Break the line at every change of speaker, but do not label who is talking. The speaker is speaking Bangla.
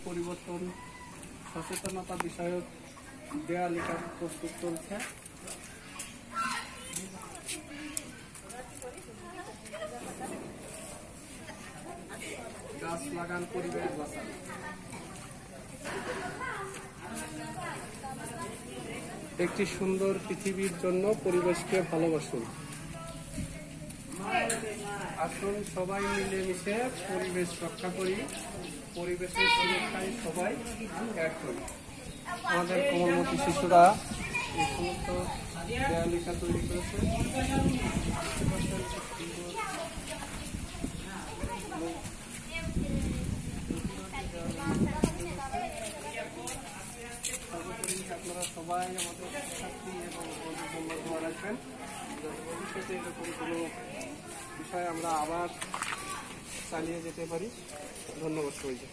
পরিবর্তন সচেতনতা বিষয়ক দেয়ালি কাজ প্রস্তুত চলছে। গাছ লাগান, পরিবেশ বাঁচান। একটি সুন্দর পৃথিবীর জন্য পরিবেশকে ভালোবাসুন। আসুন সবাই মিলেমিশে পরিবেশ রক্ষা করি, পরিবেশের সুরক্ষায় সবাই এক করি। আমাদের কোমলমতি শিশুরা এই সমস্ত দেয়ালিকা তৈরি করেছে। আপনারা সবাই আমাদের শিক্ষার্থী এবং বন্ধুর জন্য দোয়া রাখবেন, যাতে ভবিষ্যতে এরকম কোনো বিষয় আমরা আবার চালিয়ে যেতে পারি। ধন্যবাদ সবাইকে।